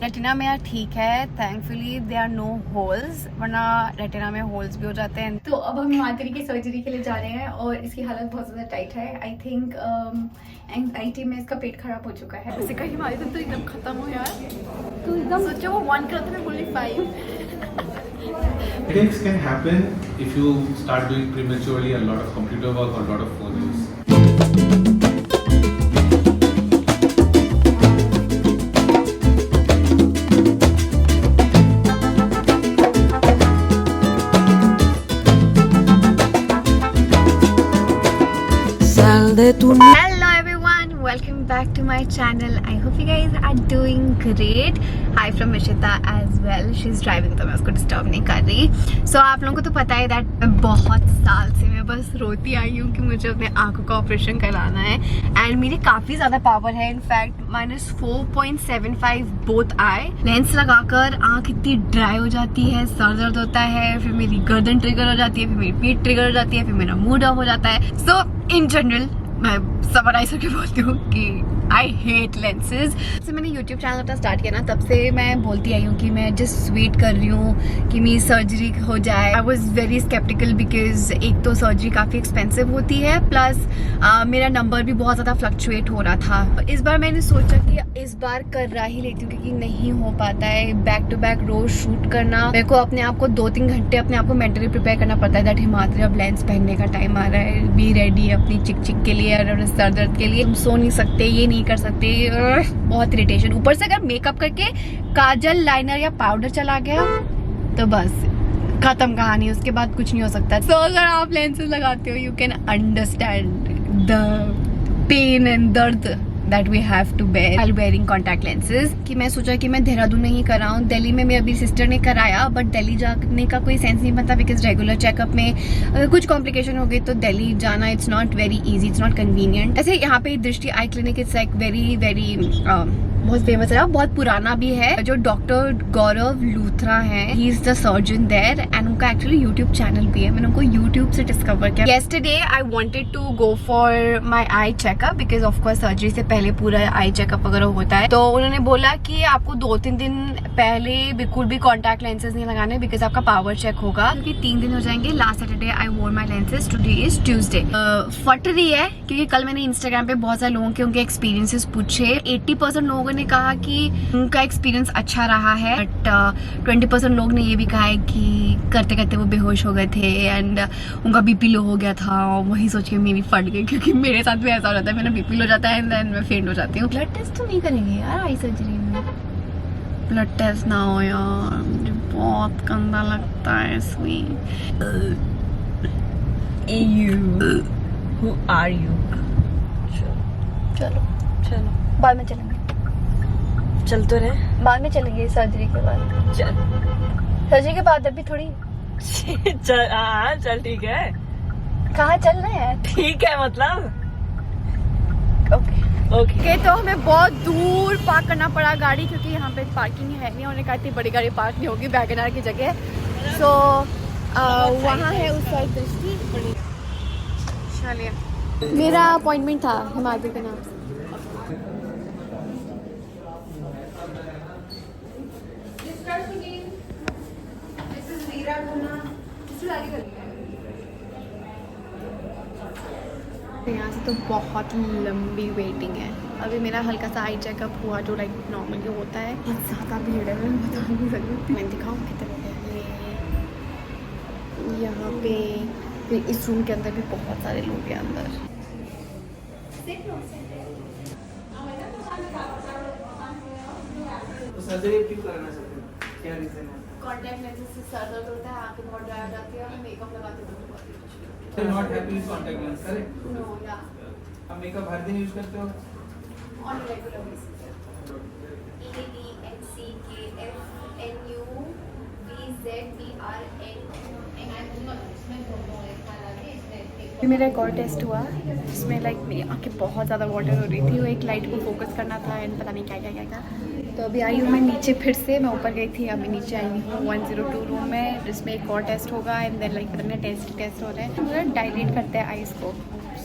Retina में यार ठीक है, thankfully they are no holes, वरना रेटिना में होल्स भी हो जाते हैं। तो अब हम हिमाद्री की सर्जरी के लिए जा रहे हैं और इसकी हालत बहुत ज़्यादा टाइट है। आई थिंक एंग्जाइटी में इसका पेट खराब हो चुका है। वैसे कहीं हिमाद्री तो एकदम खत्म हो यार, तो एकदम सोचो वो 1 किलो था, मैं बोली 5। Headaches can happen if you start doing prematurely a lot of computer work or a lot of phone use. Hello everyone, welcome back to my channel. I hope you guys are doing great. Hi from Ishita as well. She's driving तो मैं उसको disturb नहीं कर रही. So आप लोगों को तो पता है that मैं बहुत साल से मैं बस रोती आई हूँ कि मुझे अपने आंखों का ऑपरेशन कराना है एंड मेरी काफ़ी ज़्यादा पावर है. In fact -4.75 both I. लेंस लगाकर आंख इतनी ड्राई हो जाती है, सर दर्द होता है, फिर मेरी गर्दन ट्रिगर हो जाती है, फिर मेरी पीठ ट्रिगर हो जाती है, फिर मेरा मूड ऑफ हो जाता है. सो इन जनरल मैं समराइज करके बोलती हूँ कि आई हेट लेंसेज. जब से मैंने यूट्यूब चैनल अपना स्टार्ट किया ना, तब से मैं बोलती आई हूँ कि मैं जस्ट वेट कर रही हूँ कि मेरी सर्जरी हो जाए. I was very sceptical because एक तो सर्जरी काफ़ी एक्सपेंसिव होती है, प्लस मेरा नंबर भी बहुत ज़्यादा फ्लक्चुएट हो रहा था. इस बार मैंने सोचा कि इस बार करा ही लेती हूँ क्योंकि नहीं हो पाता है बैक टू बैक रोज शूट करना. मेरे को अपने आप को 2-3 घंटे अपने आप को मेंटली प्रिपेयर करना पड़ता है दैट हिमाद्री अब लेंस पहनने का टाइम आ रहा है, बी रेडी अपनी चिक चिक के लिए और सर दर्द के लिए. हम सो नहीं सकते, ये नहीं कर सकते, बहुत इरिटेशन. ऊपर से अगर मेकअप करके काजल, लाइनर या पाउडर चला गया तो बस खत्म कहानी, उसके बाद कुछ नहीं हो सकता. तो अगर आप लेंसेज लगाते हो you can understand the pain and दर्द that we have to bear while wearing contact lenses. कि मैं सोचा कि मैं देहरादून में ही कराऊँ. दिल्ली में मेरी अभी सिस्टर ने कराया बट दिल्ली जाने का कोई सेंस नहीं बनता बिकॉज रेगुलर चेकअप में अगर कुछ कॉम्प्लिकेशन हो गई तो दिल्ली जाना it's not very easy, it's not convenient. ऐसे यहाँ पे दृष्टि आई clinic it's like very very बहुत फेमस है, बहुत पुराना भी है. जो डॉक्टर गौरव लूथरा है, he is the surgeon there and उनका एक्चुअली यूट्यूब चैनल भी है. मैंने उनको यूट्यूब से डिस्कवर किया. Yesterday I wanted to go for my eye checkup because of course surgery से पहले पूरा आई चेकअप वगैरह होता है. तो उन्होंने बोला कि आपको 2-3 दिन पहले बिल्कुल भी कॉन्टैक्ट लेंसेज नहीं लगाने बिकॉज आपका पावर चेक होगा. क्योंकि 3 दिन हो जाएंगे. लास्ट सैटरडे आई वोर माई लेंसेज, टुडे इज ट्यूजडे. फट रही है क्योंकि कल मैंने इंस्टाग्राम पे बहुत सारे लोगों के उनके एक्सपीरियंसेस पूछे. 80% लोगों ने कहा कि उनका एक्सपीरियंस अच्छा रहा है बट 20% लोग ने ये भी कहा है कि करते करते वो बेहोश हो गए थे एंड उनका बीपी लो हो गया था. और वही सोच के मेरी फट गई क्योंकि मेरे साथ भी ऐसा हो जाता है, मेरा बीपी लो जाता है एंड देन मैं फेंट हो जाती हूँ. ब्लड टेस्ट तो नहीं करेंगे यार आई सर्जरी में. ब्लड टेस्ट ना हो यार, मुझे बहुत गंदा लगता है इसमें. Who are you? चलो चलो बाद में चलेंगे. चल तो रहे, बाद में चलेंगे सर्जरी के बाद. चल सर्जरी के बाद अभी थोड़ी चल. हाँ चल ठीक है. कहाँ चल रहे हैं? ठीक है मतलब ओके ओके. तो हमें बहुत दूर पार्क करना पड़ा गाड़ी क्योंकि यहाँ पे पार्किंग है नहीं. उन्होंने कहा इतनी बड़ी गाड़ी पार्क नहीं होगी वैगनआर की जगह. सो वहाँ है उस साइड दृष्टि. चलिए, मेरा अपॉइंटमेंट था हिमाद्री के नाम से. यहाँ से तो बहुत लंबी वेटिंग है. अभी मेरा हल्का सा आई चेकअप हुआ जो लाइक नॉर्मली होता है. बहुत ज़्यादा भीड़ है, मैं बता नहीं सकती. मैं दिखाऊँ कितने लोग हैं यहाँ पे. फिर इस रूम के अंदर भी बहुत सारे लोग हैं अंदर. सर्जरी क्यों कराना चाहते हो? क्या रीजन है? कॉन्टैक्ट लेंसेज से सर दर्द होता है, आंखें बहुत ड्राई हो जाती है और मेकअप लगाते तो You're not happy with contact lens, correct? No या आप मेकअप हर दिन यूज करते हो? On regular basis. मेरा एक और टेस्ट हुआ जिसमें लाइक मेरी आंखें बहुत ज़्यादा वाटर हो रही थी. वो एक लाइट को फोकस करना था एंड पता नहीं क्या क्या क्या क्या. तो अभी आई हूँ मैं नीचे फिर से. मैं ऊपर गई थी, अभी नीचे आई हूँ 102 रूम में जिसमें एक और टेस्ट होगा एंड देन लाइक पता नहीं टेस्ट हो रहे हैं. डायलेट करते हैं आईज को.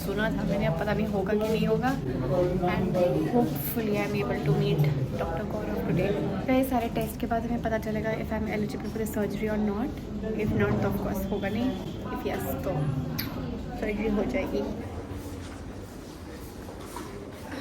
सुना था मैंने, अब पता नहीं होगा कि नहीं होगा। And hopefully I am able to meet doctor Gaurav today. कई सारे टेस्ट के बाद हमें पता चलेगा if I am eligible for the surgery और नॉट। इफ़ नॉट तो ऑफकोर्स होगा नहीं, इफ़ यस तो सर्जरी हो जाएगी।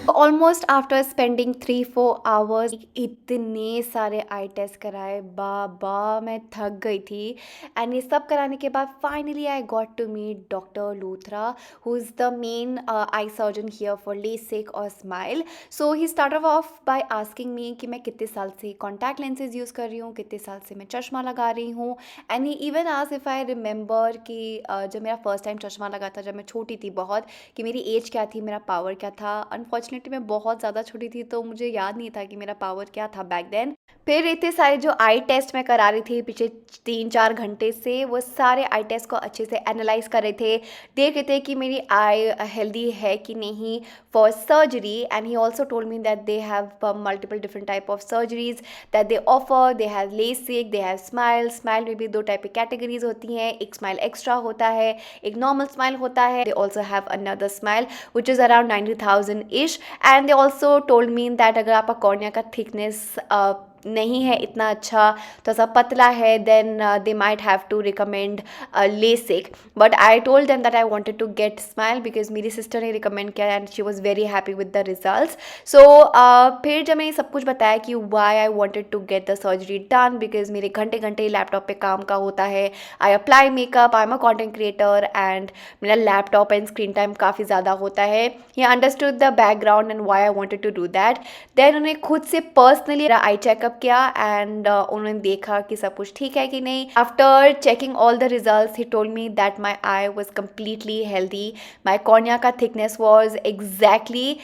ऑलमोस्ट आफ्टर स्पेंडिंग 3-4 आवर्स इतने सारे आई टेस्ट कराए, बाबा मैं थक गई थी। एंड ये सब कराने के बाद finally I got to meet doctor Luthra, who is the main eye surgeon here for LASIK और smile. So he started off by asking me कि मैं कितने साल से कॉन्टैक्ट लेंसेज यूज़ कर रही हूँ, कितने साल से मैं चश्मा लगा रही हूँ। And he even asked if I remember कि जब मेरा फर्स्ट टाइम चश्मा लगा था, जब मैं छोटी थी बहुत, कि मेरी एज क्या थी, मेरा पावर क्या था। अनफॉर्चुनेटली मैं बहुत ज़्यादा छोटी थी तो मुझे याद नहीं था कि मेरा पावर क्या था बैक देन। फिर इतने सारे जो आई टेस्ट मैं करा रही थी पिछले 3-4 घंटे से, वो सारे आई टेस्ट को अच्छे से एनालाइज कर रहे थे, देख रहे थे कि मेरी आई हेल्दी है कि नहीं for surgery. And he also told me that they have multiple different type of surgeries that they offer. They have LASIK, they have smile. Smile में भी 2 टाइप की कैटेगरीज होती हैं, एक स्माइल एक्स्ट्रा होता है, एक नॉर्मल स्माइल होता है। They also have another smile which is around 90,000 इश। And they also told me that अगर आपका कॉर्निया का थिकनेस नहीं है इतना अच्छा, तो सा पतला है, then they might have to recommend LASIK. But I told them that I wanted to get smile because मेरी सिस्टर ने रिकमेंड किया and she was very happy with the results. So फिर जब मैंने सब कुछ बताया कि why I wanted to get the surgery done, because मेरे घंटे घंटे लैपटॉप पे काम का होता है। I apply makeup, I am a content creator and मेरा लैपटॉप एंड स्क्रीन टाइम काफ़ी ज़्यादा होता है। He understood the background and why I wanted to do that. Then उन्होंने खुद से पर्सनली मेरा आई चेकअप किया एंड उन्होंने देखा कि सब कुछ ठीक है कि नहीं। After checking all the results he told me that my eye was completely healthy. My cornea का थिकनेस वॉज एग्जैक्टली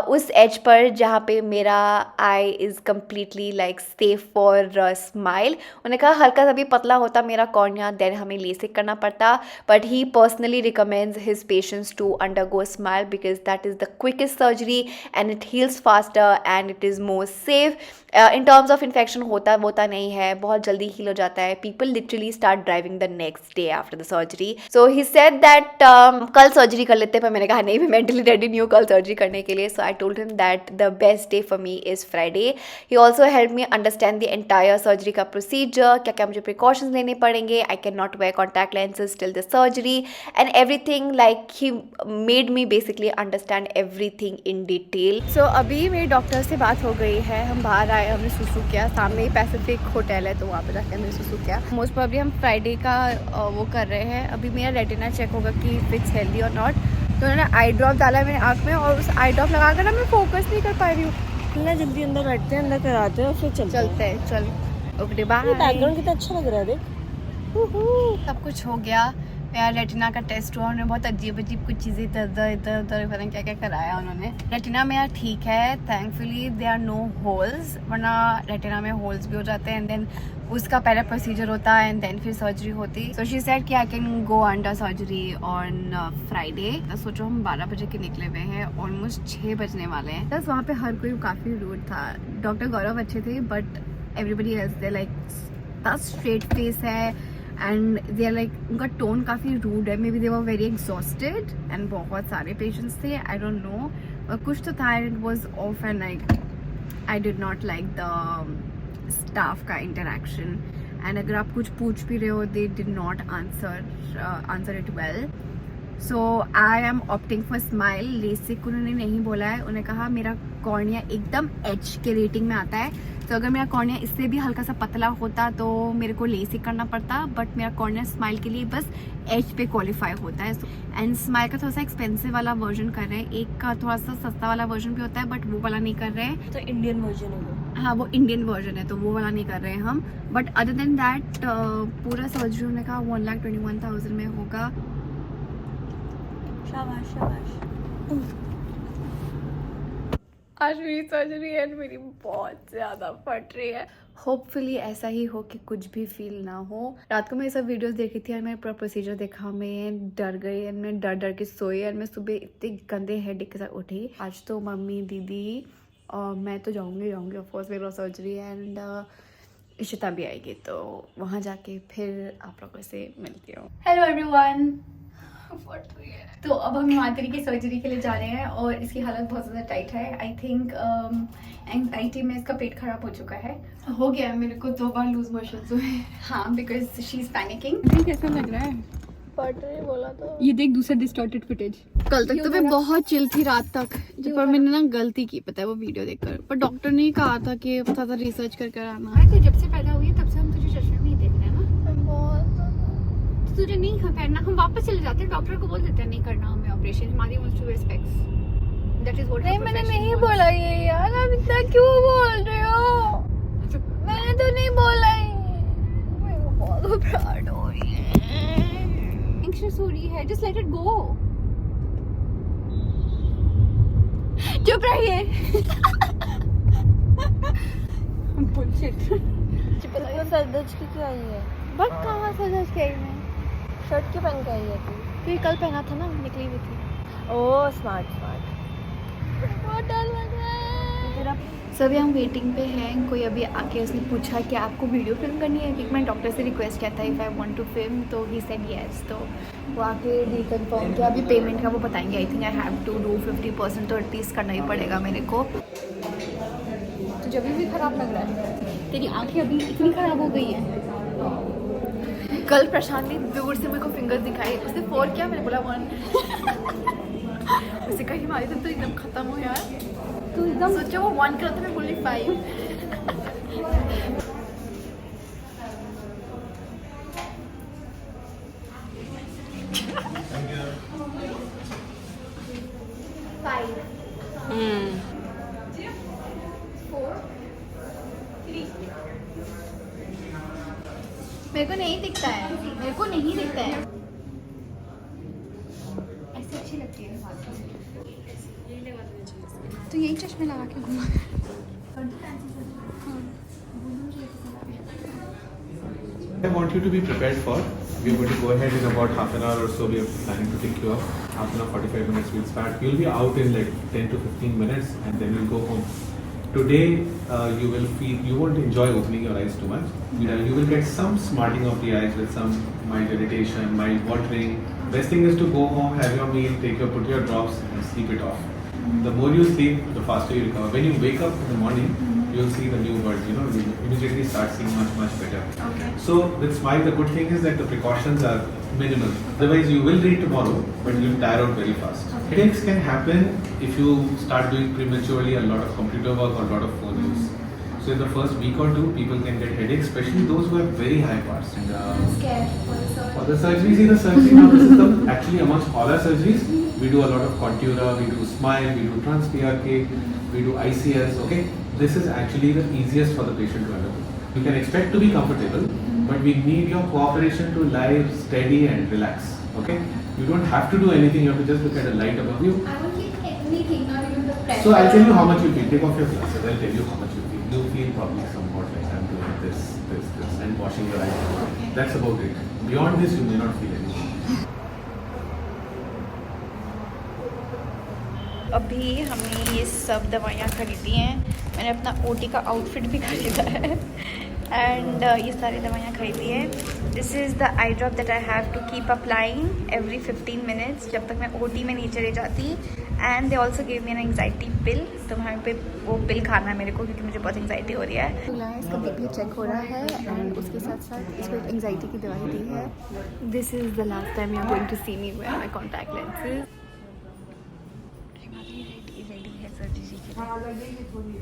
उस एज पर जहाँ पे मेरा eye is completely like safe for smile. उन्होंने कहा हल्का सा भी पतला होता मेरा कॉर्निया देन हमें लेसिक करना पड़ता, but he personally recommends his patients to undergo smile because that is the quickest surgery and it heals faster and it is more safe. In terms of infection होता नहीं है, बहुत जल्दी heal हो जाता है। People literally start driving the next day after the surgery. So he said that कल surgery कर लेते, पर मैंने कहा नहीं, मैं मेंटली रेडी नहीं हूँ कल सर्जरी करने के लिए। So I told him that the best day for me is Friday. He also help me understand the entire surgery का प्रोसीजर, क्या क्या मुझे प्रिकॉशंस लेने पड़ेंगे। I can not wear contact lenses till the surgery and everything. Like he made me basically understand everything in detail. So अभी मेरी doctor से बात हो गई है, हम बाहर आए, हमने सुसु किया, सामने ही पैसिफिक होटल है तो वहाँ पे जाके हमने सुसु किया। मोस्ट प्रॉब्ली हम फ्राइडे का वो कर रहे हैं। अभी मेरा रेटिना चेक होगा कि इट्स हेल्दी और नॉट। तो उन्होंने आई ड्रॉप डाला है मेरे आँख में और उस आई ड्रॉप लगा कर ना मैं फोकस नहीं कर पा रही हूँ। इतना जल्दी अंदर बैठते हैं, अंदर कराते हैं और फिर चलते हैं। चल ओके बाय। बैकग्राउंड कितना अच्छा लग रहा है देख। सब कुछ हो गया, मेरा रेटिना का टेस्ट हुआ। उन्होंने बहुत अजीब अजीब कुछ चीज़ें इधर उधर पता नहीं क्या क्या कराया उन्होंने। रेटिना मेरा ठीक है, thankfully they are no holes, वरना रेटिना में होल्स भी हो जाते हैं एंड देन उसका पहले प्रोसीजर होता है एंड देन फिर सर्जरी होती। सो शी सेड कि I can go under surgery on Friday. सोचो हम 12 बजे के निकले हुए हैं, ऑलमोस्ट 6 बजने वाले हैं। बस वहाँ पे हर कोई काफ़ी रूड था। डॉक्टर गौरव अच्छे थे but everybody else they like straight face है एंड दे आर लाइक, उनका टोन काफ़ी रूड है। May be they were very exhausted and बहुत सारे पेशेंट्स थे, आई डोंट नो, और कुछ तो था। It was of and like I did not like the staff का इंटरेक्शन एंड अगर आप कुछ पूछ भी रहे हो they did not answer it well. So I M opting for smile. LASIK उन्होंने नहीं बोला है, उन्होंने कहा मेरा कॉर्निया एकदम एच के रेटिंग में आता है, तो अगर मेरा कॉर्निया इससे भी हल्का सा पतला होता तो मेरे को लेसिक करना पड़ता, बट मेरा कॉर्निया स्माइल के लिए बस एच पे क्वालिफाई होता है। एंड स्माइल का थोड़ा सा एक्सपेंसिव वाला वर्जन कर रहे हैं, एक का थोड़ा सा सस्ता वाला वर्जन भी होता है बट वो वाला नहीं कर रहे हैं। तो इंडियन वर्जन है वो। हाँ वो इंडियन वर्जन है तो वो वाला नहीं कर रहे हैं हम। बट अदर देन दैट पूरा सर्जरी उन्होंने कहा 1,21,000 में होगा। शाबाश शाबाश। आज मेरी सर्जरी है, मेरी बहुत ज़्यादा फट रही है। होपफुली ऐसा ही हो कि कुछ भी फील ना हो। रात को मैं ये सब वीडियोस देखी थी और मैंने पूरा प्रोसीजर देखा, मैं डर गई एंड मैं डर डर के सोई और मैं सुबह इतने गंदे हेडेक के साथ उठी। आज तो मम्मी दीदी और मैं तो जाऊँगी ऑफकोर्स, मेरा सर्जरी एंड इशिता भी आएगी, तो वहाँ जाके फिर आप लोगों से मिलती हूँ। हेलो एवरीवन, तो अब हम हिमाद्री की सर्जरी के लिए जा रहे हैं और इसकी हालत बहुत ज़्यादा टाइट है। आई थिंक एंग्जाइटी में इसका पेट खराब हो चुका है। हो गया मेरे को 2 बार लूज मोशंस हुए। हाँ, बिकॉज शी इज़ पैनिकिंग। कैसा लग रहा है? पटरी बोला तो ये देख दूसरा डिस्टॉर्टेड फुटेज। कल तक तो मैं बहुत चिल थी रात तक, पर मैंने ना गलती की पता है वो वीडियो देखकर। पर डॉक्टर ने कहा था कि थोड़ा सा रिसर्च कर कर आना। अरे तो जब से पैदा हुई है तब से हम तुझे चश्मे में ही देख रहे हैं ना। तो तुझे नहीं करना, हम वापस चले जाते हैं, डॉक्टर को बोल देते हैं नहीं करना हमें ऑपरेशन। हमारी wants to wear specs, that is what. नहीं मैंने नहीं बोला ये यार, अब इतना क्यों बोल रहे हो? मैंने तो नहीं बोला ये। मेरे को बहुत घबराहट हो रही है। एंग्शियस हो रही है, जस्ट लेट इट गो। चुप रहिए। बुलशिट। तो सरदर्द की क्यों आई है? बस कहाँ से दर्द किया मैं? शर्ट क्यों पहन के आई है तू? तो ये कल पहना था ना, निकली हुई थी। Oh smart smart. बहुत डर लग रहा है। तेरा सो अभी हम वेटिंग पे हैं। कोई अभी आके उसने पूछा कि आपको वीडियो फिल्म करनी है, क्योंकि मैंने डॉक्टर से रिक्वेस्ट किया था if I want to film, तो ही सेड येस। तो वो आके रिकन्फर्म किया। अभी पेमेंट का वो बताएंगे। I think I have to do 50%, तो एटलीस्ट करना ही पड़ेगा मेरे को। तो जब भी ख़राब लग रहा है, तेरी आँखें अभी इतनी ख़राब हो गई हैं। कल प्रशांत ने दूर से मेरे को फिंगर्स दिखाई, उसने 4 किया, मैंने बोला 1। उसे कहा हिमालय तो एकदम खत्म हो यार, तू एकदम सोचा वो 1 करा था, मैं बोली 5। मेरे को नहीं दिखता है, मेरे को नहीं दिखता है। ऐसे अच्छी लगती है तो यही चश्मे लगा के घुमा। I want you to be prepared for. We are going to go ahead in about half an hour or so. We are planning to pick you up. Half an hour, 45 minutes. We'll start. You'll be out in like 10 to 15 minutes, and then you'll go home. Today, you will feel you won't enjoy opening your eyes too much. You will get some smarting of the eyes with some mild irritation, mild watering. Best thing is to go home, have your meal, put your drops, and sleep it off. The more you sleep, the faster you recover. When you wake up in the morning, you'll see the new world. You immediately start seeing much better. Okay. So with Smile, the good thing is that the precautions are minimal. Otherwise, you will read tomorrow, but you'll tire out very fast. Headaches can happen if you start doing prematurely a lot of computer work or a lot of phone use. So in the first week or 2, people can get headaches, especially those who have very high parts. For the surgery, see the surgery now, this is actually amongst all our surgeries, we do a lot of Contura, we do Smile, we do Trans PRK, we do ICS, okay? This is actually the easiest for the patient to undergo. You can expect to be comfortable, but we need your cooperation to lie steady and relax, okay? You don't have to do anything, you have to just look at a light above you. I won't keep anything, not even the pressure. So I'll tell you how much you feel. Take off your glasses, I'll tell you how much you feel. You feel probably somewhat like I'm doing this, and washing your eyes. Okay. That's about it. Beyond this, you may not feel anything. अभी हमने ये सब दवाइयाँ खरीदी हैं। मैंने अपना OT का आउटफिट भी खरीदा है एंड ये सारी दवाइयाँ खरीदी है। This is the eye drop that I have to keep applying every 15 minutes जब तक मैं ओटी में नहीं चली जाती। And they also give me an anxiety pill, तो वहाँ पे वो पिल खाना है मेरे को क्योंकि मुझे बहुत एंग्जाइटी हो रही है। इसका बीपी चेक हो रहा है एंड उसके साथ साथ इसको एक एंग्जाइटी की दवाई दी है। This is the last time you are going to see me wear my contact lenses. Ready है सर्जरी के लिए।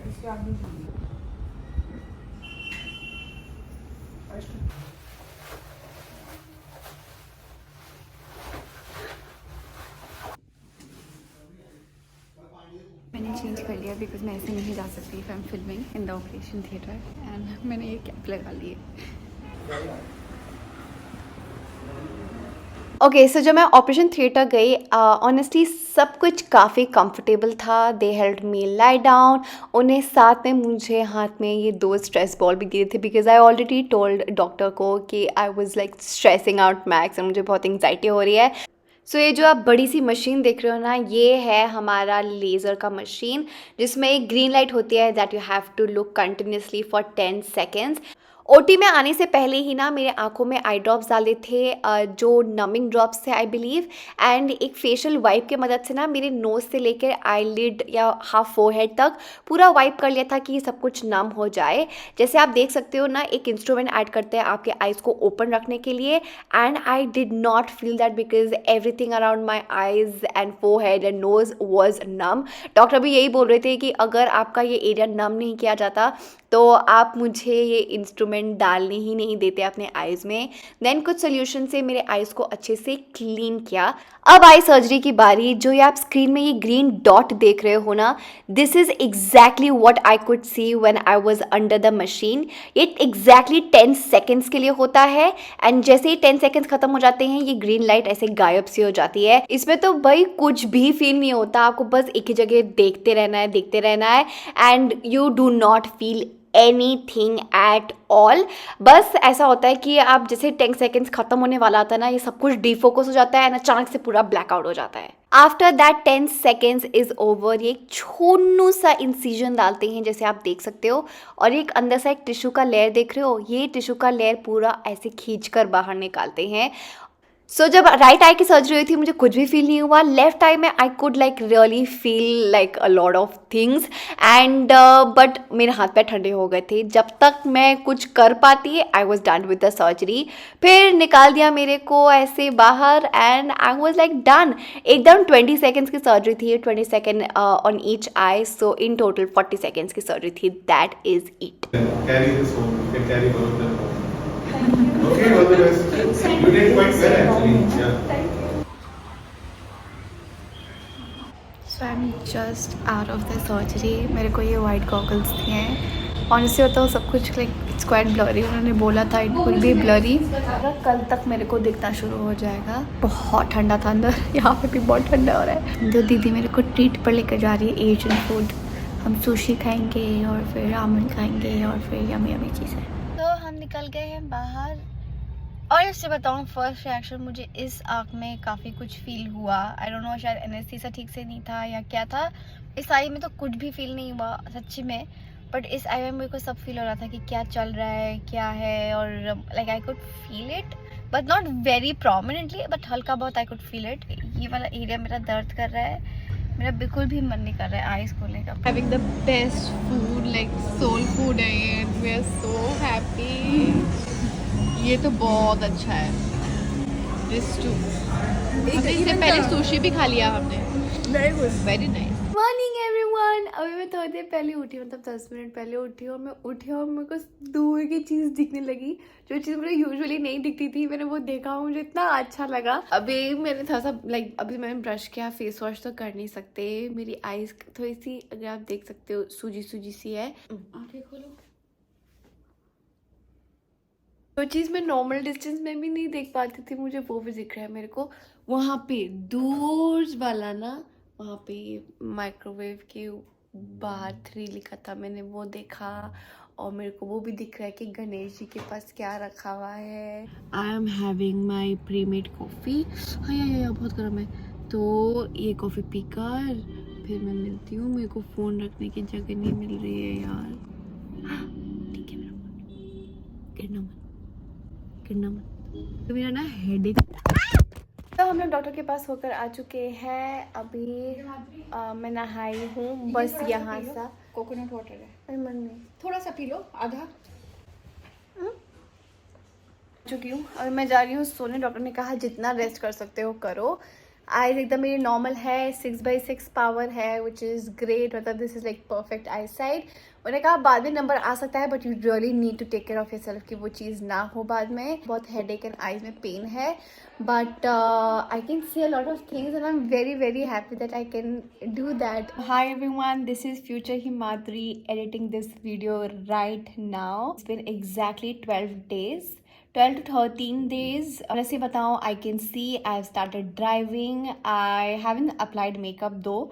मैंने चेंज कर लिया बिकॉज मैं ऐसे नहीं जा सकती if I am filming in the operation theatre and मैंने ये कैप लगा ली है। ओके सो जब मैं ऑपरेशन थिएटर गई ऑनेस्टली सब कुछ काफ़ी कंफर्टेबल था। दे हेल्ड मी लाई डाउन। उन्हें साथ में मुझे हाथ में ये 2 स्ट्रेस बॉल भी गिरे थे because I already told doctor को कि I was like stressing out max और मुझे बहुत एंग्जाइटी हो रही है। सो ये जो आप बड़ी सी मशीन देख रहे हो ना, ये है हमारा लेज़र का मशीन जिसमें एक ग्रीन लाइट होती है that you have to look continuously for 10 seconds. OT में आने से पहले ही ना मेरे आंखों में आई ड्रॉप्स डाले थे, जो नमिंग ड्रॉप्स थे आई बिलीव, एंड एक फेशियल वाइप के मदद से ना मेरे नोज़ से लेकर आईलिड या हाफ फोरहेड तक पूरा वाइप कर लिया था कि सब कुछ नम हो जाए। जैसे आप देख सकते हो ना, एक इंस्ट्रूमेंट ऐड करते हैं आपके आइज़ को ओपन रखने के लिए, and I did not feel that because everything around my eyes and forehead and nose was numb. Doctor भी यही बोल रहे थे कि अगर आपका ये एरिया नम नहीं किया जाता तो आप मुझे ये इंस्ट्रूमेंट डालने ही नहीं देते अपने आइज़ में। देन कुछ सोल्यूशन से मेरे आइज़ को अच्छे से क्लीन किया। अब आई सर्जरी की बारी। जो ये आप स्क्रीन में ये ग्रीन डॉट देख रहे हो ना, this is exactly what I could see when I was under the machine. ये एग्जैक्टली 10 सेकेंड्स के लिए होता है, एंड जैसे ही 10 सेकेंड्स खत्म हो जाते हैं ये ग्रीन लाइट ऐसे गायब सी हो जाती है। इसमें तो भाई कुछ भी फील नहीं होता, आपको बस एक ही जगह देखते रहना है and you do not feel anything at all. बस ऐसा होता है कि आप जैसे 10 सेकेंड्स खत्म होने वाला होता है ना, ये सब कुछ डिफोकस हो जाता है एंड अचानक से पूरा ब्लैकआउट हो जाता है। After that 10 seconds is over. ये एक छोनू सा इंसिजन डालते हैं जैसे आप देख सकते हो, और एक अंदर सा एक टिश्यू का लेयर देख रहे हो, ये टिश्यू का लेयर पूरा ऐसे खींच कर बाहर निकालते हैं। सो जब राइट आई की सर्जरी हुई थी मुझे कुछ भी फील नहीं हुआ। लेफ्ट आई में I could like really feel like a lot of things and but मेरे हाथ पैर ठंडे हो गए थे। जब तक मैं कुछ कर पाती I was done with the surgery. फिर निकाल दिया मेरे को ऐसे बाहर and I was like done. एकदम 20 सेकेंड्स की सर्जरी थी, 20 second on each I, so in total 40 seconds की सर्जरी थी। That is it. Carry this home. You can carry one of them home. Okay, all the best. You did quite well actually. Yeah. So I am just out of the surgery. मेरे को ये white goggles दिए हैं। Honestly बताओ सब कुछ like it's quite blurry. उन्होंने बोला था इट विल बी ब्लरी। कल तक मेरे को दिखना शुरू हो जाएगा। बहुत ठंडा था अंदर, यहाँ पे भी बहुत ठंडा हो रहा है। जो दीदी मेरे को ट्रीट पर लेकर जा रही है एशियन फूड, हम सुशी खाएंगे और फिर रामेन खाएंगे और फिर यमी यमी चीज़ें। तो हम निकल गए हैं बाहर, और इससे बताऊँ फर्स्ट रिएक्शन मुझे इस आँख में काफ़ी कुछ फील हुआ। आई डोंट नो, शायद एनेस्थीसिया ठीक से नहीं था या क्या था। इस आई में तो कुछ भी फील नहीं हुआ सच्ची में, बट इस आई में मेरे को सब फील हो रहा था कि क्या चल रहा है क्या है, और like I could feel it but not very prominently, but हल्का बहुत आई कुड फील इट। ये वाला एरिया मेरा दर्द कर रहा है, मेरा बिल्कुल भी मन नहीं कर रहा है आईज खोलने का। Having the best food, like soul food है ये, and we are so happy. ये तो बहुत अच्छा है। This too. हमने इससे पहले सुशी भी खा लिया हमने। Very nice. Morning everyone. अभी मैं थोड़ी देर पहले उठी, मतलब 10 मिनट पहले उठी, और मैं उठी और मेरे को दूर की चीज़ दिखने लगी, जो चीज़ मुझे यूजुअली नहीं दिखती थी। मैंने वो देखा, मुझे इतना अच्छा लगा। अभी मैंने थोड़ा सा लाइक अभी मैंने ब्रश किया, फेस वॉश तो कर नहीं सकते। मेरी आईज थोड़ी सी, अगर आप देख सकते हो, सूजी सूजी सी है। आंखें खोलो। जो चीज़ मैं नॉर्मल डिस्टेंस में भी नहीं देख पाती थी मुझे वो भी दिख रहा है मेरे को। वहाँ पे दूर वाला ना, वहाँ पे माइक्रोवेव के बाहर 3 लिखा था, मैंने वो देखा। और मेरे को वो भी दिख रहा है कि गणेश जी के पास क्या रखा हुआ है। I am having my pre made coffee. हाँ या बहुत गर्म है। तो ये कॉफ़ी पीकर फिर मैं मिलती हूँ। मेरे को फ़ोन रखने की जगह नहीं मिल रही है यार। ठीक है, मेरा फ़ोन गिरना मत। तो मेरा ना हेडेक। तो हम लोग डॉक्टर के पास होकर आ चुके हैं। अभी मैं नहाई हूँ बस यहाँ सा। कोकोनट वाटर है। अरे मन में थोड़ा सा पी लो, आधा। चुकी हूँ। अभी मैं जा रही हूँ सोने। डॉक्टर ने कहा जितना रेस्ट कर सकते हो करो। आईज एकदम मेरी नॉर्मल है, 6/6 पावर है, विच इज़ ग्रेट। मतलब this is like perfect eyesight. उन्होंने कहा बाद में नंबर आ सकता है, but you really need to take care of yourself कि वो चीज़ ना हो बाद में। बहुत हेडेक एंड आईज में पेन है, but I can see a lot of things and I am very very happy that I can do that. Hi everyone, this is future Himadri editing this video right now. It's been exactly 12 days, 12 to 13 days. Honestly बताऊँ, I can see I've started driving. I haven't applied makeup though.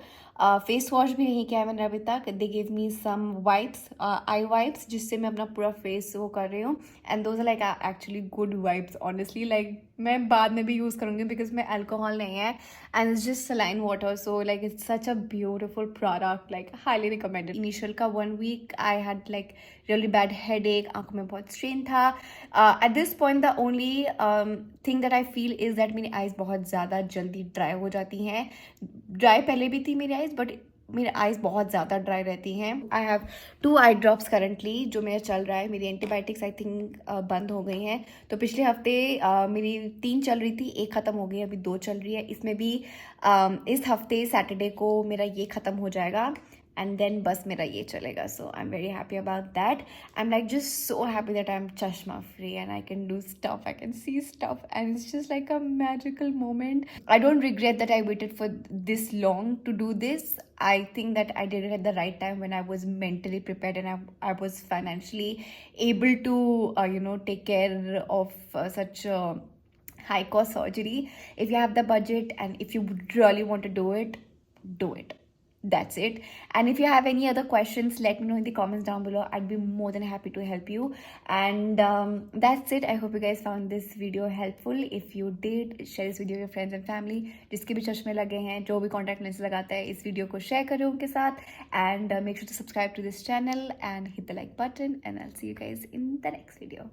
Face wash भी नहीं किया है मैंने अभी तक. They gave me some wipes, eye wipes, जिससे मैं अपना पूरा फेस वो कर रही हूँ. And those are like actually good wipes. Honestly, like मैं बाद में भी यूज़ करूँगी बिकॉज में अल्कोहल नहीं है and it's just saline water so like it's such a beautiful product like highly recommended. Initial का 1 week I had like really bad headache, आंखों में बहुत स्ट्रेन था. At this point the only thing that I feel is that मेरी eyes बहुत ज़्यादा जल्दी dry हो जाती हैं. ड्राई पहले भी थी मेरी आइज़ बट मेरी आइज़ बहुत ज़्यादा ड्राई रहती हैं. I have 2 eye drops currently जो मेरा चल रहा है. मेरी एंटीबायोटिक्स आई थिंक बंद हो गई हैं. तो पिछले हफ्ते मेरी 3 चल रही थी, 1 ख़त्म हो गई, अभी 2 चल रही है. इसमें भी इस हफ्ते सैटरडे को मेरा ये ख़त्म हो जाएगा एंड देन बस मेरा ये चलेगा. So I am very happy about that. I am like just so happy that I am चश्मा free and I can do stuff, I can see stuff and it's just like a magical moment. I don't regret that I waited for this long to do this. I think that I did it at the right time when I was mentally prepared and I was financially able to take care of such high cost surgery. If you have the budget and if you really want to do it, do it. That's it. And if you have any other questions, let me know in the comments down below. I'd be more than happy to help you. And that's it. I hope you guys found this video helpful. If you did, share this video with your friends and family. जिसके भी चश्मे लगे हैं, जो भी contact lens लगाता है, इस वीडियो को शेयर करें उनके साथ. And make sure to subscribe to this channel and hit the like button. And I'll see you guys in the next video.